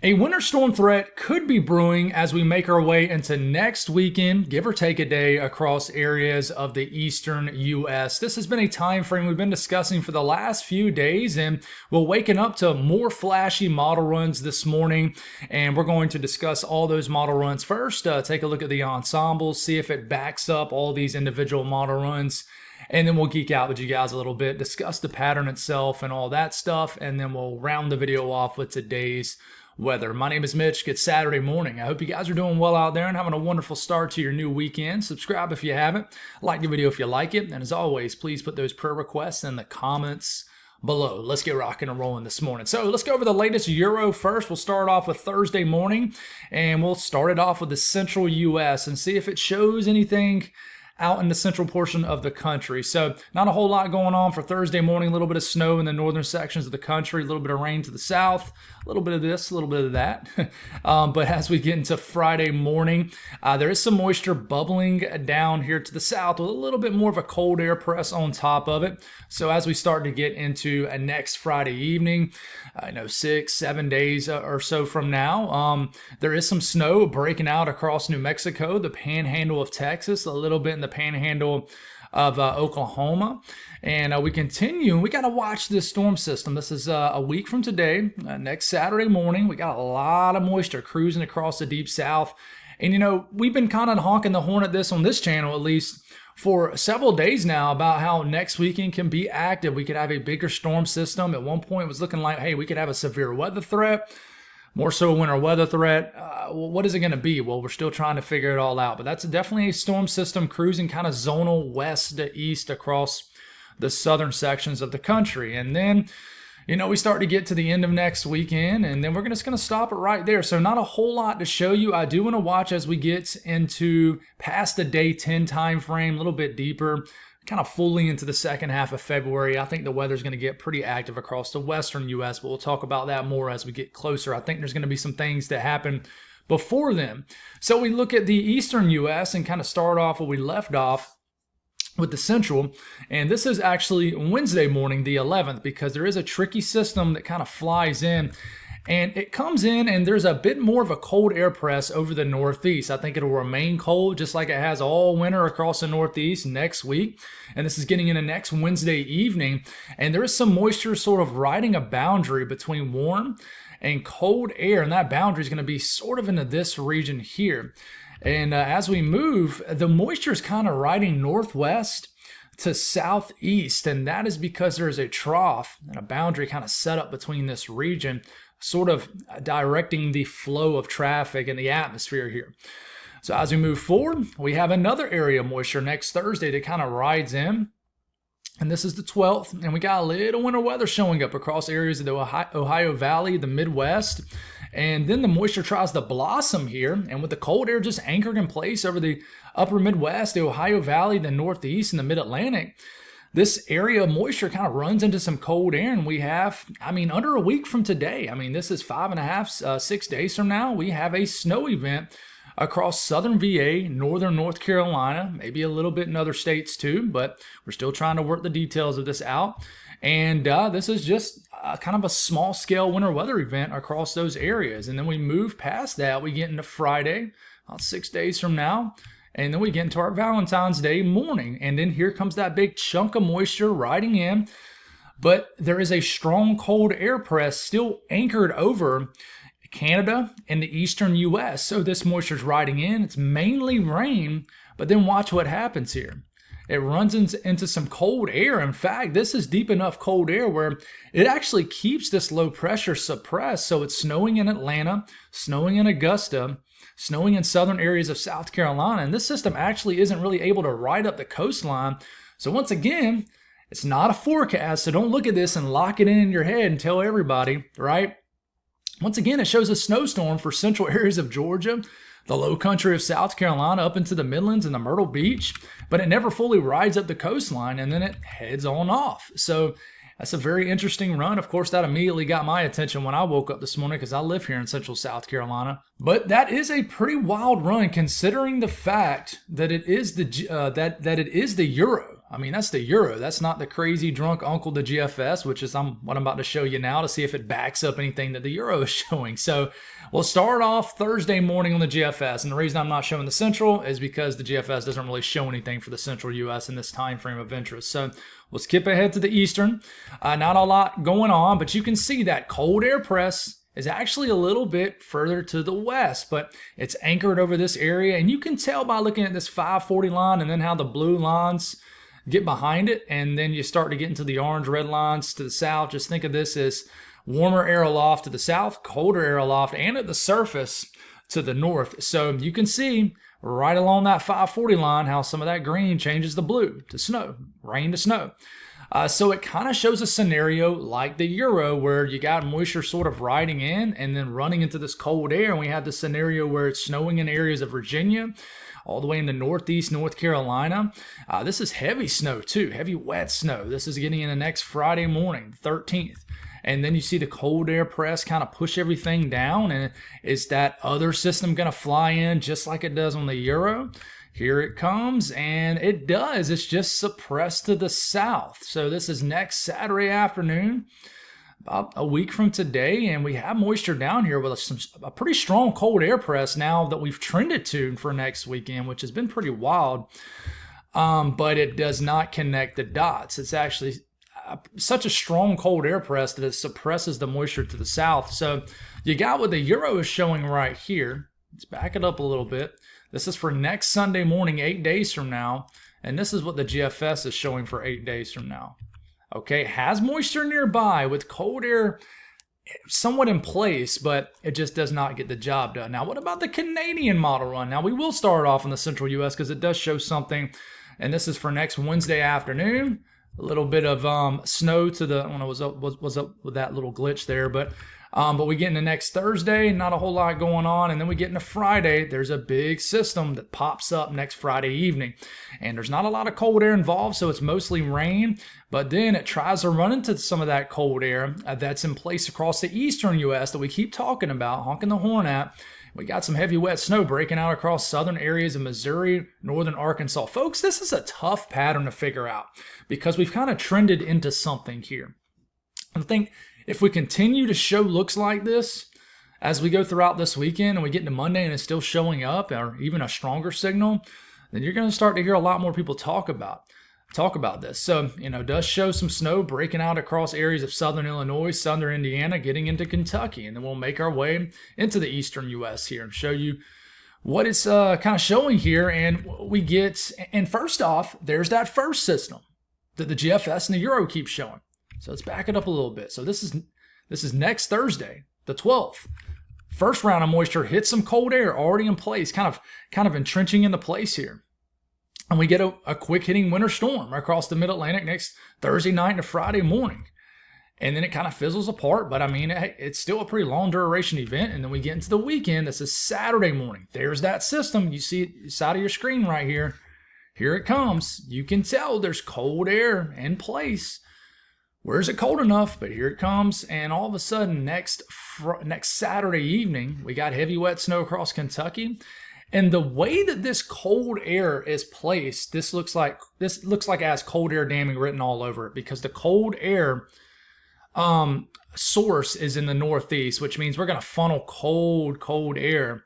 A winter storm threat could be brewing as we make our way into next weekend, give or take a day, across areas of the eastern U.S. This has been a time frame we've been discussing for the last few days, and we're waking up to more flashy model runs this morning, and we're going to discuss all those model runs first, take a look at the ensembles, see if it backs up all these individual model runs. And then we'll geek out with you guys a little bit, discuss the pattern itself and all that stuff, and then we'll round the video off with today's weather. My name is Mitch. Good Saturday morning. I hope you guys are doing well out there and having a wonderful start to your new weekend. Subscribe if you haven't. Like the video if you like it. And as always, please put those prayer requests in the comments below. Let's get rocking and rolling this morning. So let's go over the latest Euro first. We'll start off with Thursday morning, and we'll start it off with the central U.S. and see if it shows anything out in the central portion of the country. So not a whole lot going on for Thursday morning. A little bit of snow in the northern sections of the country, a little bit of rain to the south, a little bit of this, a little bit of that. But as we get into Friday morning, there is some moisture bubbling down here to the south with a little bit more of a cold air press on top of it. So as we start to get into next Friday evening, 6-7 days or so from now, there is some snow breaking out across New Mexico, the panhandle of Texas, a little bit in the panhandle of Oklahoma. And we continue. We got to watch this storm system. This is a week from today, next Saturday morning. We got a lot of moisture cruising across the deep south. And, we've been kind of honking the horn at this on this channel, at least for several days now, about how next weekend can be active. We could have a bigger storm system. At one point, it was looking like, hey, we could have a severe weather threat. More so a winter weather threat. What is it going to be? Well, we're still trying to figure it all out. But that's definitely a storm system cruising kind of zonal west to east across the southern sections of the country. And then, we start to get to the end of next weekend, and then we're just going to stop it right there. So not a whole lot to show you. I do want to watch as we get into past the day 10 time frame, a little bit deeper, kind of fully into the second half of February. I think the weather's going to get pretty active across the western U.S., but we'll talk about that more as we get closer. I think there's going to be some things that happen before then. So we look at the eastern U.S. and kind of start off where we left off with the central, and this is actually Wednesday morning, the 11th, because there is a tricky system that kind of flies in. And it comes in, and there's a bit more of a cold air press over the northeast. I think it'll remain cold just like it has all winter across the northeast next week. And this is getting into next Wednesday evening. And there is some moisture sort of riding a boundary between warm and cold air. And that boundary is going to be sort of into this region here. And as we move, the moisture is kind of riding northwest to southeast. And that is because there is a trough and a boundary kind of set up between this region, sort of directing the flow of traffic in the atmosphere here. So as we move forward, we have another area of moisture next Thursday that kind of rides in. And this is the 12th, and we got a little winter weather showing up across areas of the Ohio Valley, the Midwest. And then the moisture tries to blossom here, and with the cold air just anchored in place over the upper Midwest, the Ohio Valley, the Northeast, and the Mid-Atlantic, this area of moisture kind of runs into some cold air, and we have, under a week from today, this is 5.5, 6 days from now, we have a snow event across southern VA, northern North Carolina, maybe a little bit in other states too, but we're still trying to work the details of this out. And this is just kind of a small scale winter weather event across those areas. And then we move past that, we get into Friday, about 6 days from now. And then we get into our Valentine's Day morning. And then here comes that big chunk of moisture riding in. But there is a strong cold air press still anchored over Canada and the eastern U.S. So this moisture is riding in. It's mainly rain. But then watch what happens here. It runs into some cold air. In fact, this is deep enough cold air where it actually keeps this low pressure suppressed. So it's snowing in Atlanta, snowing in Augusta, snowing in southern areas of South Carolina. And this system actually isn't really able to ride up the coastline. So once again, it's not a forecast. So don't look at this and lock it in your head and tell everybody, right? Once again, it shows a snowstorm for central areas of Georgia, the low country of South Carolina, up into the Midlands and the Myrtle Beach, but it never fully rides up the coastline, and then it heads on off. So that's a very interesting run. Of course, that immediately got my attention when I woke up this morning because I live here in central South Carolina. But that is a pretty wild run considering the fact that it is the Euro. I mean, that's the euro. That's not the crazy drunk uncle, the GFS, which is what I'm about to show you now to see if it backs up anything that the euro is showing. So we'll start off Thursday morning on the GFS. And the reason I'm not showing the central is because the GFS doesn't really show anything for the central US in this time frame of interest. So we'll skip ahead to the eastern. Not a lot going on, but you can see that cold air press is actually a little bit further to the west, but it's anchored over this area. And you can tell by looking at this 540 line and then how the blue lines get behind it. And then you start to get into the orange red lines to the south. Just think of this as warmer air aloft to the south, colder air aloft, and at the surface to the north. So you can see right along that 540 line how some of that green changes the blue to snow, rain to snow. So it kind of shows a scenario like the euro where you got moisture sort of riding in and then running into this cold air. And we had the scenario where it's snowing in areas of Virginia, all the way into northeast North Carolina. This is heavy snow too, heavy wet snow. This is getting in the next Friday morning, 13th. And then you see the cold air press kind of push everything down. And is that other system going to fly in just like it does on the euro? Here it comes, and it does. It's just suppressed to the south. So this is next Saturday afternoon, about a week from today, and we have moisture down here with a pretty strong cold air press now that we've trended to for next weekend, which has been pretty wild. But it does not connect the dots. It's actually such a strong cold air press that it suppresses the moisture to the south. So you got what the euro is showing right here. Let's back it up a little bit. This is for next Sunday morning, 8 days from now. And this is what the GFS is showing for 8 days from now. Okay, has moisture nearby with cold air somewhat in place, but it just does not get the job done. Now, what about the Canadian model run? Now, we will start off in the central US because it does show something. And this is for next Wednesday afternoon. A little bit of snow to the, I don't know what's up with that little glitch there, but we get into next Thursday, not a whole lot going on. And then we get into Friday, there's a big system that pops up next Friday evening. And there's not a lot of cold air involved, so it's mostly rain. But then it tries to run into some of that cold air that's in place across the eastern U.S. that we keep talking about, honking the horn at. We got some heavy wet snow breaking out across southern areas of Missouri, northern Arkansas. Folks, this is a tough pattern to figure out because we've kind of trended into something here. I think if we continue to show looks like this as we go throughout this weekend and we get into Monday and it's still showing up or even a stronger signal, then you're going to start to hear a lot more people talk about this. So, it does show some snow breaking out across areas of southern Illinois, southern Indiana, getting into Kentucky. And then we'll make our way into the eastern U.S. here and show you what it's kind of showing here. And first off, there's that first system that the GFS and the euro keep showing. So let's back it up a little bit. So this is next Thursday, the 12th. First round of moisture hits some cold air already in place, kind of entrenching into place here. And we get a quick hitting winter storm across the mid-Atlantic next Thursday night and Friday morning. And then it kind of fizzles apart, but I mean, it's still a pretty long duration event. And then we get into the weekend. This is Saturday morning. There's that system. You see it side of your screen right here. Here it comes. You can tell there's cold air in place. Where is it cold enough? But here it comes, and all of a sudden, next Saturday evening, we got heavy wet snow across Kentucky. And the way that this cold air is placed, this looks like it has cold air damming written all over it because the cold air source is in the northeast, which means we're going to funnel cold air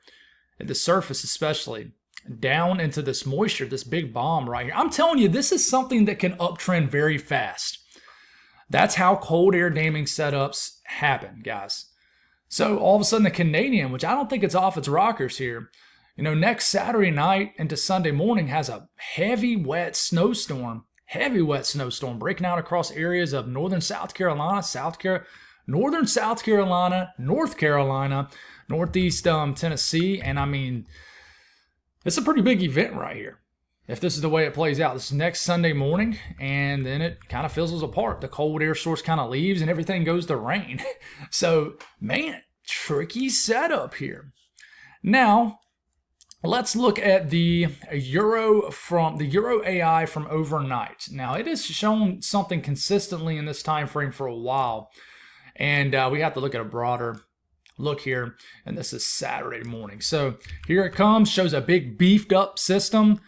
at the surface, especially down into this moisture, this big bomb right here. I'm telling you, this is something that can uptrend very fast. That's how cold air damming setups happen, guys. So all of a sudden the Canadian, which I don't think it's off its rockers here, next Saturday night into Sunday morning has a heavy wet snowstorm breaking out across areas of northern South Carolina, northern South Carolina, North Carolina, northeast Tennessee. And I mean, it's a pretty big event right here. If this is the way it plays out, this is next Sunday morning, and then it kind of fizzles apart. The cold air source kind of leaves, and everything goes to rain. So, man, tricky setup here. Now, let's look at the Euro AI from overnight. Now, it has shown something consistently in this time frame for a while, and we have to look at a broader look here, and this is Saturday morning. So here it comes, shows a big beefed up system.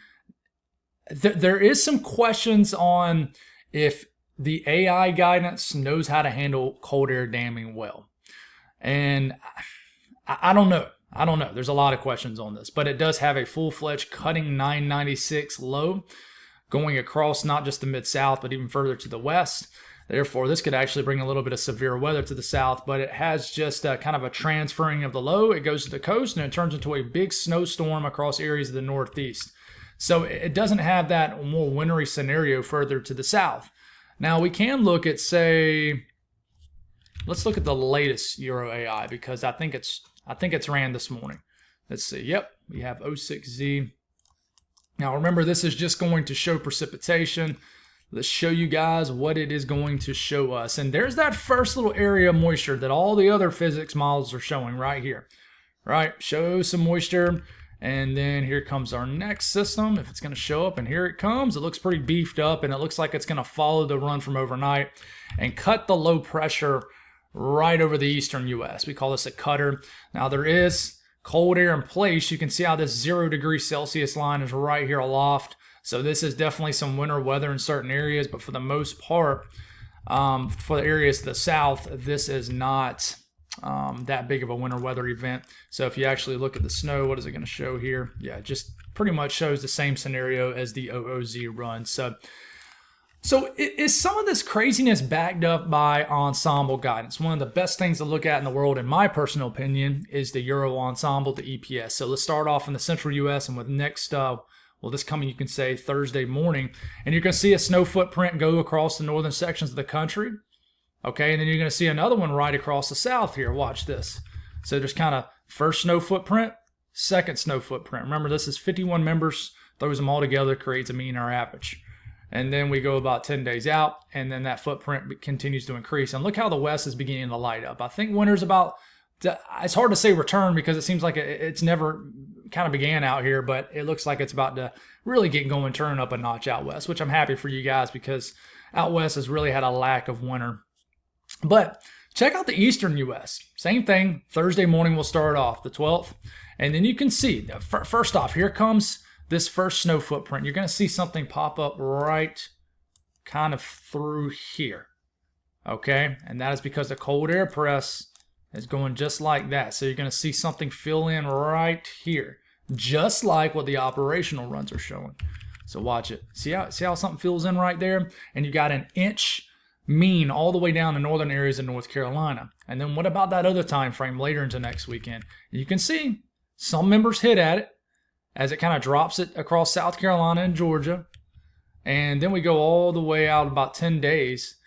There is some questions on if the AI guidance knows how to handle cold air damming well. And I don't know. I don't know. There's a lot of questions on this, but it does have a full-fledged cutting 996 low going across not just the mid-south, but even further to the west. Therefore, this could actually bring a little bit of severe weather to the south, but it has just kind of a transferring of the low. It goes to the coast and it turns into a big snowstorm across areas of the northeast. So it doesn't have that more wintry scenario further to the south. Now we can look at, say, let's look at the latest Euro AI because I think it's ran this morning. Let's see. Yep, we have 06Z. Now remember, this is just going to show precipitation. Let's show you guys what it is going to show us. And there's that first little area of moisture that all the other physics models are showing right here. Right? Show some moisture. And then here comes our next system, if it's going to show up, and here it comes. It looks pretty beefed up, and it looks like it's going to follow the run from overnight and cut the low pressure right over the eastern U.S. We call this a cutter. Now, there is cold air in place. You can see how this 0 degrees Celsius line is right here aloft. So this is definitely some winter weather in certain areas, but for the most part, for the areas to the south, this is not that big of a winter weather event. So if you actually look at the snow, what is it going to show here? Yeah, it just pretty much shows the same scenario as the OOZ run. So is some of this craziness backed up by ensemble guidance? One of the best things to look at in the world, in my personal opinion, is the Euro Ensemble, the EPS. So let's start off in the central U.S. and with next, this coming, you can say, Thursday morning. And you're going to see a snow footprint go across the northern sections of the country. Okay, and then you're going to see another one right across the south here. Watch this. So there's kind of first snow footprint, second snow footprint. Remember, this is 51 members, throws them all together, creates a mean or average. And then we go about 10 days out, and then that footprint continues to increase. And look how the west is beginning to light up. I think winter's about, it's hard to say return because it seems like it's never kind of began out here, but it looks like it's about to really get going, turn up a notch out west, which I'm happy for you guys because out west has really had a lack of winter. But check out the eastern U.S. Same thing. Thursday morning we'll start off, the 12th. And then you can see, first off, here comes this first snow footprint. You're going to see something pop up right kind of through here. Okay? And that is because the cold air press is going just like that. So you're going to see something fill in right here, just like what the operational runs are showing. So watch it. See how something fills in right there? And you got an inch mean all the way down to northern areas of North Carolina. And then what about that other time frame later into next weekend? You can see some members hit at it as it kind of drops it across South Carolina and Georgia. And then we go all the way out about 10 days.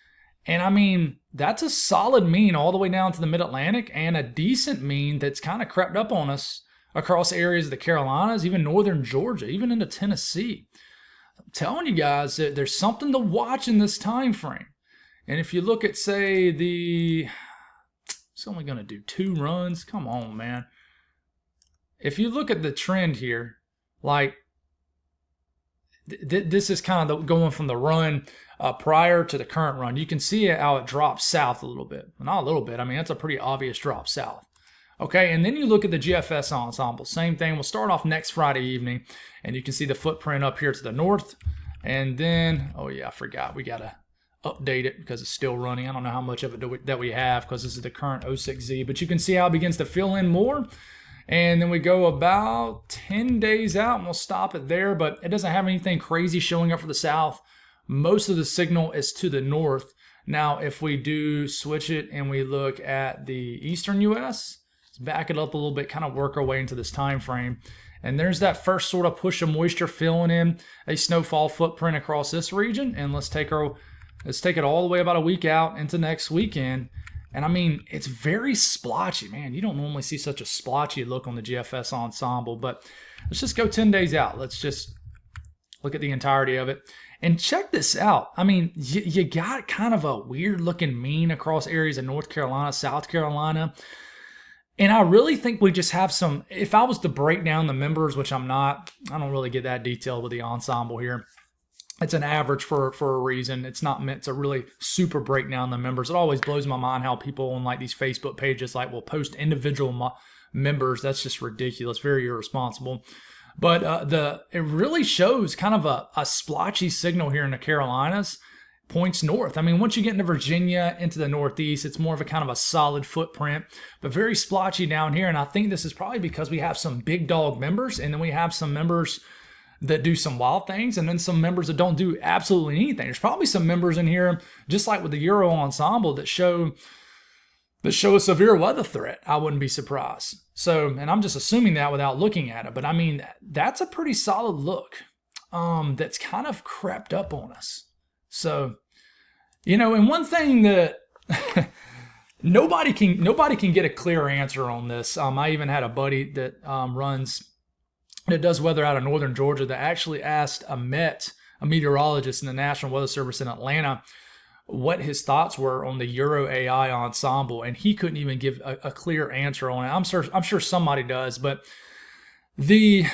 And I mean, that's a solid mean all the way down to the mid-Atlantic and a decent mean that's kind of crept up on us across areas of the Carolinas, even northern Georgia, even into Tennessee. I'm telling you guys that there's something to watch in this time frame. And if you look at, say, it's only going to do 2 runs. Come on, man. If you look at the trend here, like this is kind of going from the run prior to the current run. You can see how it drops south a little bit. Not a little bit. I mean, that's a pretty obvious drop south. Okay, and then you look at the GFS ensemble. Same thing. We'll start off next Friday evening, and you can see the footprint up here to the north. And then, oh yeah, I forgot. We got to update it because it's still running. I don't know how much of it that we have because this is the current 06Z, but you can see how it begins to fill in more. And then we go about 10 days out and we'll stop it there, but it doesn't have anything crazy showing up for the south. Most of the signal is to the north. Now, if we do switch it and we look at the eastern U.S., let's back it up a little bit, kind of work our way into this time frame. And there's that first sort of push of moisture filling in a snowfall footprint across this region. And let's take it all the way about a week out into next weekend. And I mean, it's very splotchy, man. You don't normally see such a splotchy look on the GFS ensemble, but let's just go 10 days out. Let's just look at the entirety of it. And check this out. I mean, you got kind of a weird looking mean across areas of North Carolina, South Carolina. And I really think we just have some, if I was to break down the members, which I'm not, I don't really get that detailed with the ensemble here. It's an average for a reason. It's not meant to really super break down the members. It always blows my mind how people on like these Facebook pages like will post individual members. That's just ridiculous, very irresponsible. But it really shows kind of a splotchy signal here in the Carolinas, points north. I mean, once you get into Virginia, into the Northeast, it's more of a kind of a solid footprint, but very splotchy down here. And I think this is probably because we have some big dog members, and then we have some members that do some wild things, and then some members that don't do absolutely anything. There's probably some members in here, just like with the Euro ensemble, that show a severe weather threat. I wouldn't be surprised. So, and I'm just assuming that without looking at it, but I mean, that's a pretty solid look that's kind of crept up on us. So, and one thing that nobody can get a clear answer on this. I even had a buddy that does weather out of northern Georgia that actually asked a meteorologist in the National Weather Service in Atlanta what his thoughts were on the Euro AI ensemble, and he couldn't even give a clear answer on it. I'm sure somebody does, but the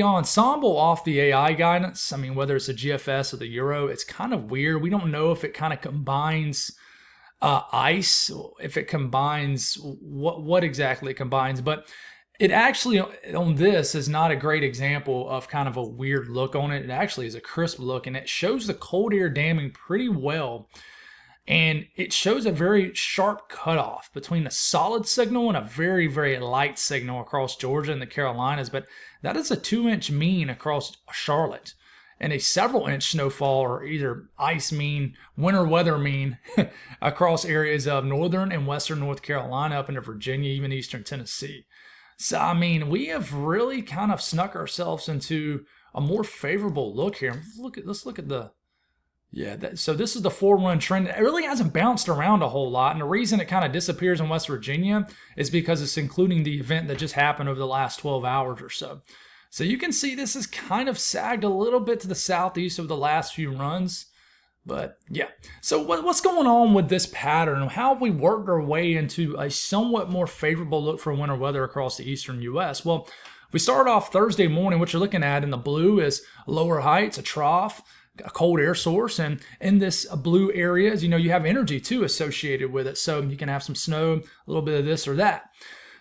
ensemble off the AI guidance, I mean, whether it's the GFS or the Euro, it's kind of weird. We don't know if it kind of combines ice, if it combines what exactly it combines, but it actually, on this, is not a great example of kind of a weird look on it. It actually is a crisp look, and it shows the cold air damming pretty well. And it shows a very sharp cutoff between a solid signal and a very, very light signal across Georgia and the Carolinas. But that is a 2-inch mean across Charlotte, and a several inch snowfall, or either ice mean, winter weather mean, across areas of northern and western North Carolina up into Virginia, even eastern Tennessee. So, I mean, we have really kind of snuck ourselves into a more favorable look here. Let's look at the, so this is the 4-run trend. It really hasn't bounced around a whole lot, and the reason it kind of disappears in West Virginia is because it's including the event that just happened over the last 12 hours or so. So you can see this has kind of sagged a little bit to the southeast over the last few runs. But yeah, so what's going on with this pattern? How have we worked our way into a somewhat more favorable look for winter weather across the eastern U.S.? Well, we started off Thursday morning. What you're looking at in the blue is lower heights, a trough, a cold air source, and in this blue areas, you have energy too associated with it. So you can have some snow, a little bit of this or that.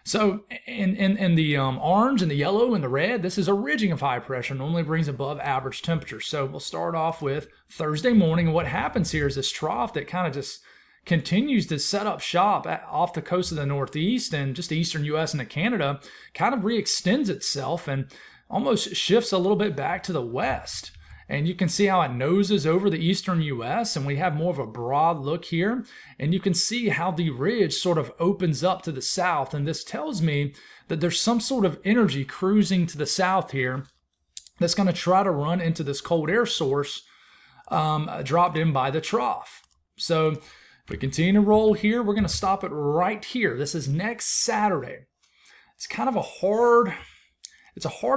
So in the orange and the yellow and the red, this is a ridging of high pressure, normally brings above average temperature. So we'll start off with Thursday morning, and what happens here is this trough that kind of just continues to set up shop off the coast of the Northeast and just the eastern U.S. and Canada, kind of re-extends itself and almost shifts a little bit back to the west. And you can see how it noses over the eastern U.S., and we have more of a broad look here. And you can see how the ridge sort of opens up to the south. And this tells me that there's some sort of energy cruising to the south here that's going to try to run into this cold air source dropped in by the trough. So if we continue to roll here, we're going to stop it right here. This is next Saturday. It's kind of a hard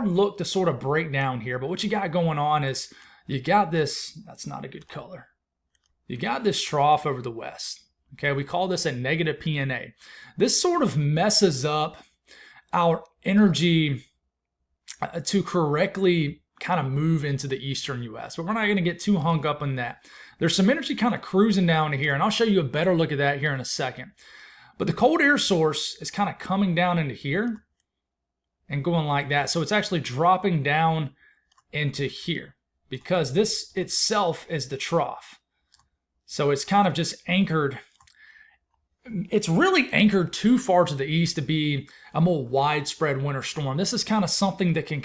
look to sort of break down here, but what you got going on is you got this, that's not a good color. You got this trough over the west. Okay, we call this a negative PNA. This sort of messes up our energy to correctly kind of move into the eastern U.S., but we're not going to get too hung up on that. There's some energy kind of cruising down to here, and I'll show you a better look at that here in a second. But the cold air source is kind of coming down into here and going like that. So it's actually dropping down into here because this itself is the trough. So it's kind of just anchored. It's really anchored too far to the east to be a more widespread winter storm. This is kind of something that can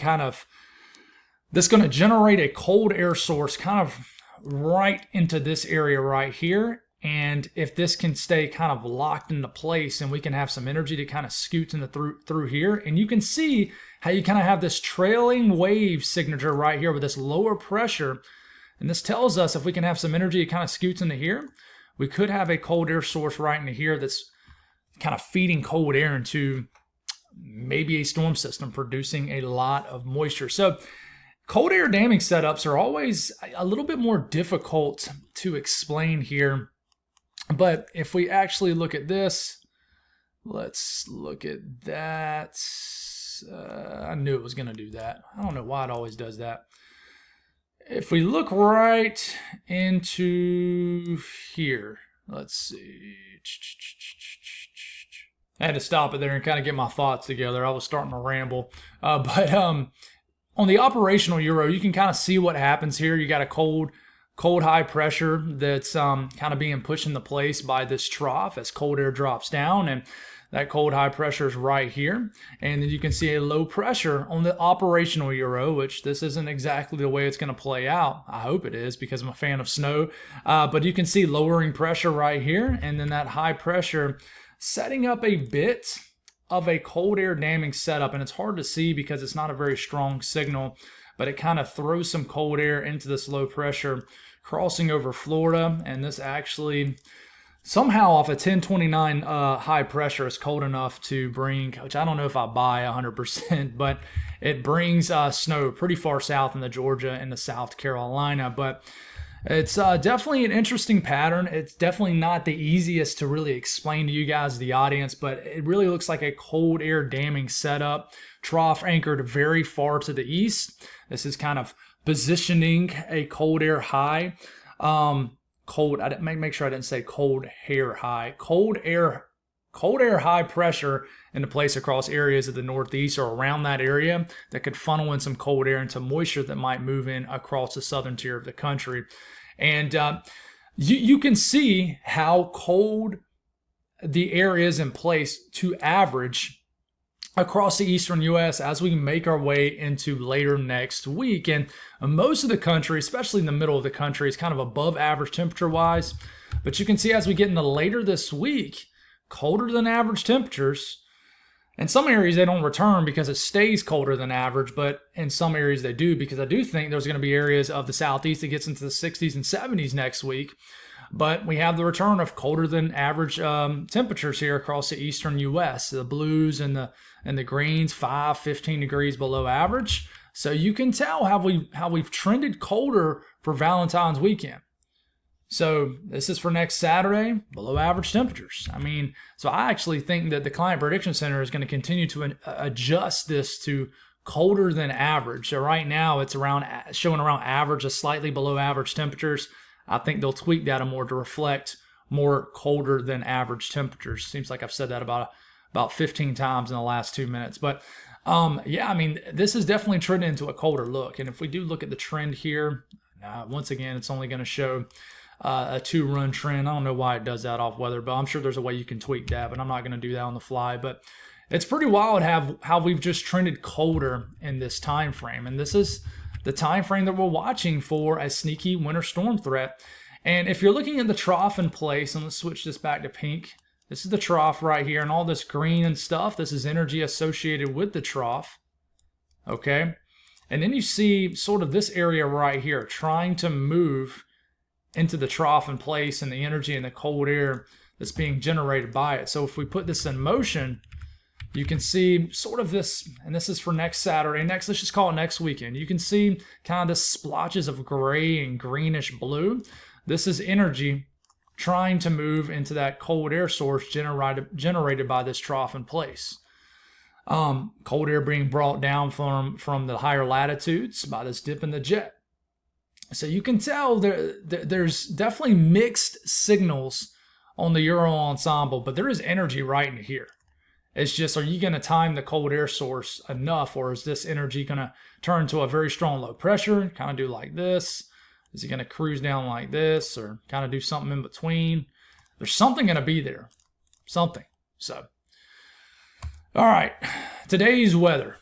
that's going to generate a cold air source kind of right into this area right here. And if this can stay kind of locked into place, and we can have some energy to kind of scoot through here, and you can see how you kind of have this trailing wave signature right here with this lower pressure. And this tells us if we can have some energy that kind of scoots into here, we could have a cold air source right into here that's kind of feeding cold air into maybe a storm system producing a lot of moisture. So cold air damming setups are always a little bit more difficult to explain here. But if we actually look at this, let's look at that. I knew it was going to do that. I don't know why it always does that. If we look right into here, let's see. I had to stop it there and kind of get my thoughts together. I was starting to ramble. But on the operational Euro, you can kind of see what happens here. You got a cold high pressure that's kind of being pushed into place by this trough as cold air drops down, and that cold high pressure is right here. And then you can see a low pressure on the operational Euro, which this isn't exactly the way it's going to play out. I hope it is, because I'm a fan of snow. But you can see lowering pressure right here, and then that high pressure setting up a bit of a cold air damming setup. And it's hard to see because it's not a very strong signal, but it kind of throws some cold air into this low pressure crossing over Florida. And this actually somehow off a 1029 high pressure is cold enough to bring, which I don't know if I buy 100%, but it brings snow pretty far south in the Georgia and the South Carolina. But it's definitely an interesting pattern. It's definitely not the easiest to really explain to you guys, the audience, but it really looks like a cold air damming setup. Trough anchored very far to the east. This is kind of positioning a cold air high. I didn't make sure I didn't say cold air high. Cold air high pressure into place across areas of the Northeast or around that area that could funnel in some cold air into moisture that might move in across the southern tier of the country. And you can see how cold the air is in place to average across the eastern U.S. as we make our way into later next week. And most of the country, especially in the middle of the country, is kind of above average temperature-wise. But you can see as we get into later this week, colder than average temperatures. In some areas, they don't return because it stays colder than average, but in some areas they do, because I do think there's going to be areas of the Southeast that gets into the 60s and 70s next week. But we have the return of colder than average temperatures here across the eastern U.S. The blues and the greens, 15 degrees below average. So you can tell how we've trended colder for Valentine's weekend. So this is for next Saturday, below average temperatures. I mean, so I actually think that the Climate Prediction Center is going to continue to adjust this to colder than average. So right now it's showing around average, a slightly below average temperatures. I think they'll tweak that more to reflect more colder than average temperatures. Seems like I've said that about 15 times in the last 2 minutes. But yeah, I mean, this is definitely trending into a colder look. And if we do look at the trend here, once again, it's only going to show a 2-run trend. I don't know why it does that off weather, but I'm sure there's a way you can tweak that, but I'm not going to do that on the fly. But it's pretty wild how we've just trended colder in this time frame. And this is the time frame that we're watching for a sneaky winter storm threat. And if you're looking at the trough in place, and let's switch this back to pink. This is the trough right here, and all this green and stuff, this is energy associated with the trough. Okay? And then you see sort of this area right here trying to move into the trough in place, and the energy and the cold air that's being generated by it. So if we put this in motion, you can see sort of this, and this is for next Saturday, let's just call it next weekend. You can see kind of the splotches of gray and greenish blue. This is energy trying to move into that cold air source generated by this trough in place. Cold air being brought down from the higher latitudes by this dip in the jet. So you can tell there's definitely mixed signals on the Euro ensemble, but there is energy right in here. It's just, are you going to time the cold air source enough, or is this energy going to turn to a very strong low pressure, kind of do like this? Is it going to cruise down like this, or kind of do something in between? There's something going to be there. Something. So, all right. Today's weather.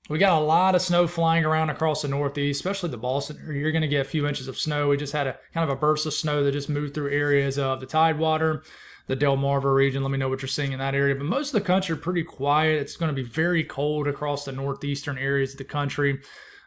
We got a lot of snow flying around across the Northeast, especially the Boston area. You're going to get a few inches of snow. We just had a kind of a burst of snow that just moved through areas of the Tidewater, the Delmarva region. Let me know what you're seeing in that area. But most of the country are pretty quiet. It's going to be very cold across the northeastern areas of the country.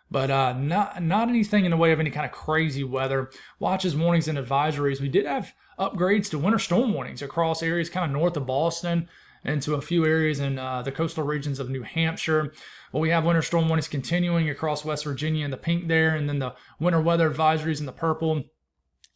But not anything in the way of any kind of crazy weather. Watches, warnings, and advisories. We did have upgrades to winter storm warnings across areas kind of north of Boston and to a few areas in the coastal regions of New Hampshire. Well, we have winter storm warnings continuing across West Virginia in the pink there, and then the winter weather advisories in the purple.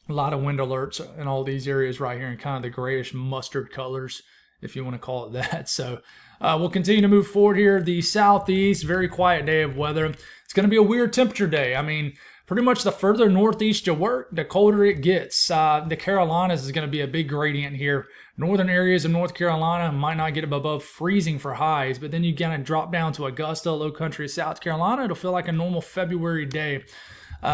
A lot of wind alerts in all these areas right here in kind of the grayish mustard colors, if you want to call it that. So we'll continue to move forward here. The Southeast, very quiet day of weather. It's going to be a weird temperature day. I mean, pretty much the further northeast you work, the colder it gets. The Carolinas is going to be a big gradient here Northern areas of North Carolina might not get above freezing for highs, but then you kind of drop down to Augusta, low country of South Carolina. It'll feel like a normal February day.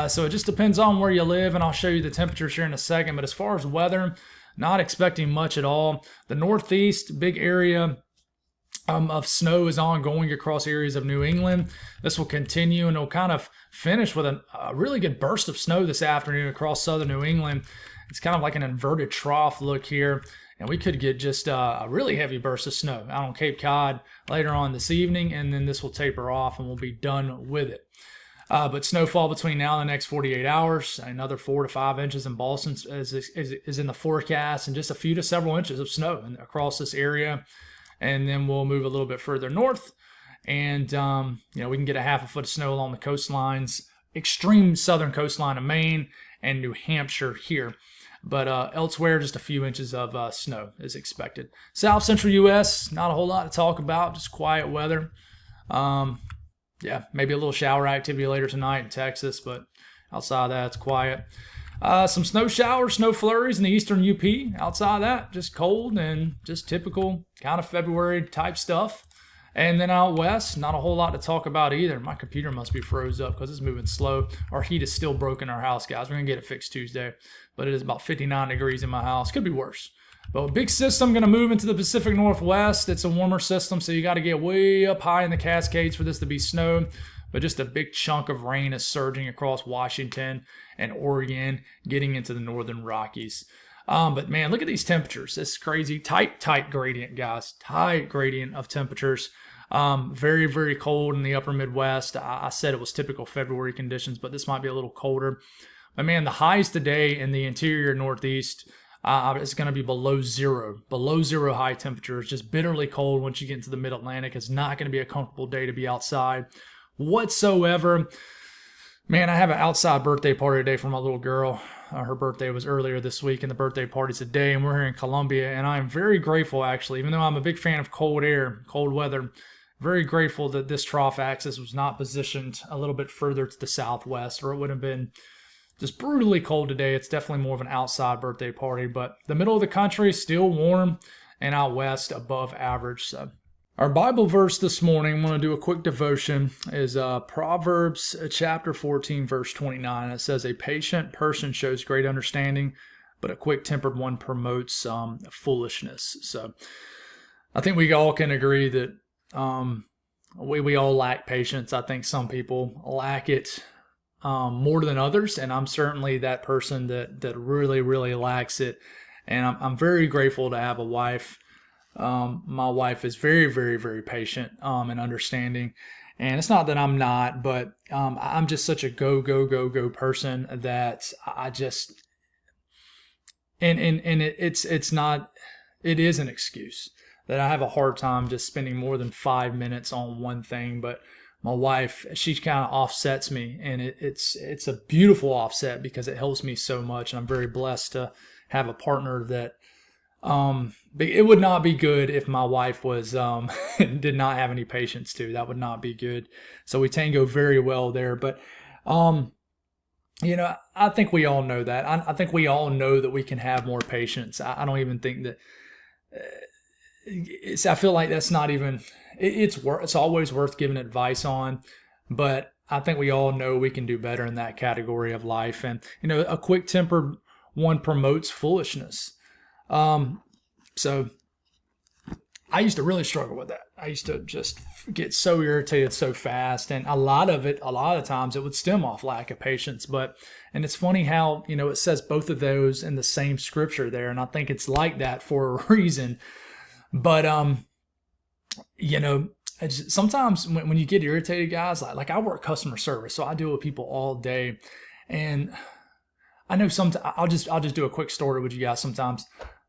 So it just depends on where you live, and I'll show you the temperatures here in a second. But as far as weather, not expecting much at all. The Northeast, big area of snow is ongoing across areas of New England. This will continue, and it'll kind of finish with a really good burst of snow this afternoon across southern New England. It's kind of like an inverted trough look here, and we could get just a really heavy burst of snow out on Cape Cod later on this evening, and then this will taper off and we'll be done with it. But snowfall between now and the next 48 hours, another 4 to 5 inches in Boston is in the forecast, and just a few to several inches of snow across this area. And then we'll move a little bit further north, and we can get a half a foot of snow along the coastlines, extreme southern coastline of Maine and New Hampshire here. But elsewhere, just a few inches of snow is expected. South central U.S., not a whole lot to talk about, just quiet weather. Maybe a little shower activity later tonight in Texas, but outside of that, it's quiet. Some snow showers, snow flurries in the eastern UP. Outside of that, just cold and just typical kind of February type stuff. And then out west, not a whole lot to talk about either. My computer must be froze up because it's moving slow. Our heat is still broken in our house, guys. We're going to get it fixed Tuesday. But it is about 59 degrees in my house. Could be worse. But a big system going to move into the Pacific Northwest. It's a warmer system, so you got to get way up high in the Cascades for this to be snow. But just a big chunk of rain is surging across Washington and Oregon, getting into the northern Rockies. But man, look at these temperatures. It's crazy. Tight gradient, guys. Tight gradient of temperatures. Very, very cold in the upper Midwest. I said it was typical February conditions, but this might be a little colder. But man, the highs today in the interior Northeast, it's going to be below zero high temperatures, just bitterly cold once you get into the mid-Atlantic. It's not going to be a comfortable day to be outside whatsoever. Man, I have an outside birthday party today for my little girl. Her birthday was earlier this week, and the birthday party's today, and we're here in Columbia, and I am very grateful, actually, even though I'm a big fan of cold air, cold weather, very grateful that this trough axis was not positioned a little bit further to the southwest, or it would have been just brutally cold today. It's definitely more of an outside birthday party, but the middle of the country is still warm, and out west above average. So our Bible verse this morning, I'm going to do a quick devotion, is Proverbs chapter 14, verse 29. It says, "A patient person shows great understanding, but a quick-tempered one promotes foolishness." So I think we all can agree that we all lack patience. I think some people lack it more than others, and I'm certainly that person that really, really lacks it. And I'm very grateful to have a wife. My wife is very, very, very patient and understanding. And it's not that I'm not, but I'm just such a go person that I just it's not, it is an excuse that I have a hard time just spending more than 5 minutes on one thing. But my wife, she kind of offsets me, and it's a beautiful offset because it helps me so much. And I'm very blessed to have a partner that it would not be good if my wife was did not have any patience too. That would not be good. So we tango very well there. But I think we all know that. I think we all know that we can have more patience. I don't even think that I feel like that's not even. It's always worth giving advice on, but I think we all know we can do better in that category of life. And a quick-tempered one promotes foolishness. So I used to really struggle with that. I used to just get so irritated so fast, and a lot of times it would stem off lack of patience. And it's funny how it says both of those in the same scripture there, and I think it's like that for a reason. But sometimes when you get irritated, guys, like I work customer service, so I deal with people all day, and I know sometimes I'll just do a quick story with you guys. Sometimes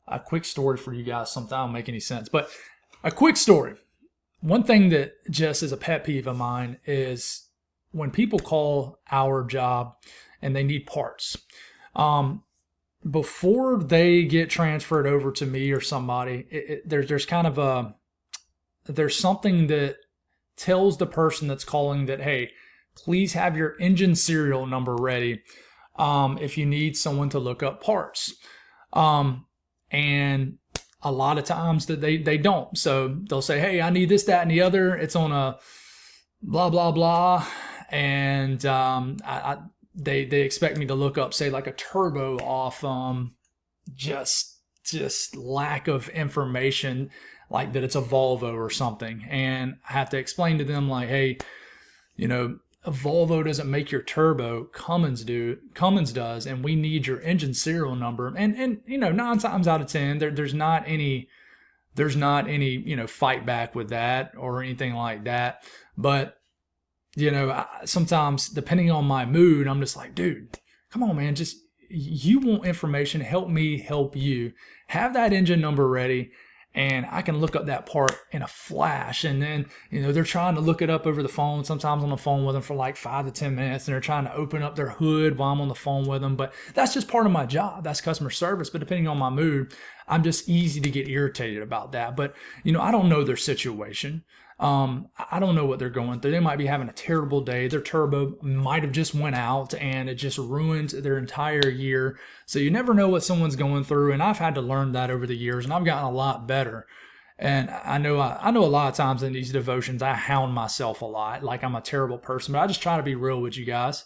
a quick story for you guys sometimes don't make any sense, but a quick story. One thing that just is a pet peeve of mine is when people call our job and they need parts. Before they get transferred over to me or somebody, there's kind of there's something that tells the person that's calling that, hey, please have your engine serial number ready if you need someone to look up parts. And a lot of times that they don't. So they'll say, hey, I need this, that, and the other. It's on a blah, blah, blah. And they expect me to look up, say, like a turbo off just lack of information, like that it's a Volvo or something. And I have to explain to them, like, hey, a Volvo doesn't make your turbo, Cummins does, and we need your engine serial number. And 9 times out of 10, there's not any fight back with that or anything like that. But sometimes, depending on my mood, I'm just like, dude, come on, man, just, you want information, help me help you. Have that engine number ready, and I can look up that part in a flash. And then, they're trying to look it up over the phone, sometimes on the phone with them for like 5 to 10 minutes, and they're trying to open up their hood while I'm on the phone with them. But that's just part of my job. That's customer service. But depending on my mood, I'm just easy to get irritated about that. But, I don't know their situation. I don't know what they're going through. They might be having a terrible day. Their turbo might have just went out and it just ruined their entire year. So you never know what someone's going through. And I've had to learn that over the years, and I've gotten a lot better. And I know a lot of times in these devotions, I hound myself a lot, like I'm a terrible person, but I just try to be real with you guys.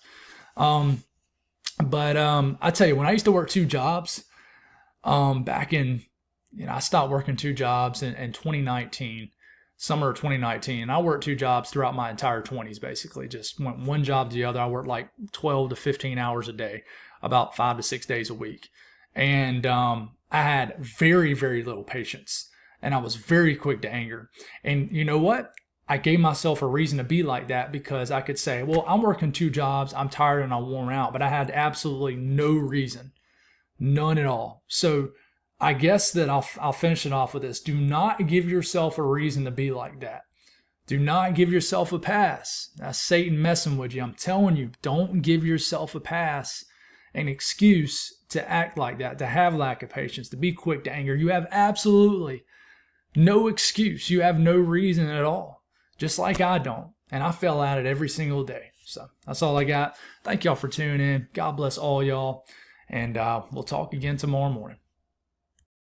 But I tell you, when I used to work 2 jobs, back in, I stopped working 2 jobs in 2019. Summer of 2019, and I worked 2 jobs throughout my entire 20s, basically. Just went one job to the other. I worked like 12 to 15 hours a day, about 5 to 6 days a week. And I had very, very little patience, and I was very quick to anger. And you know what? I gave myself a reason to be like that, because I could say, well, I'm working 2 jobs, I'm tired and I'm worn out, but I had absolutely no reason, none at all. So I guess that I'll finish it off with this. Do not give yourself a reason to be like that. Do not give yourself a pass. That's Satan messing with you. I'm telling you, don't give yourself a pass, an excuse to act like that, to have lack of patience, to be quick to anger. You have absolutely no excuse. You have no reason at all, just like I don't. And I fell at it every single day. So that's all I got. Thank y'all for tuning in. God bless all y'all. And we'll talk again tomorrow morning.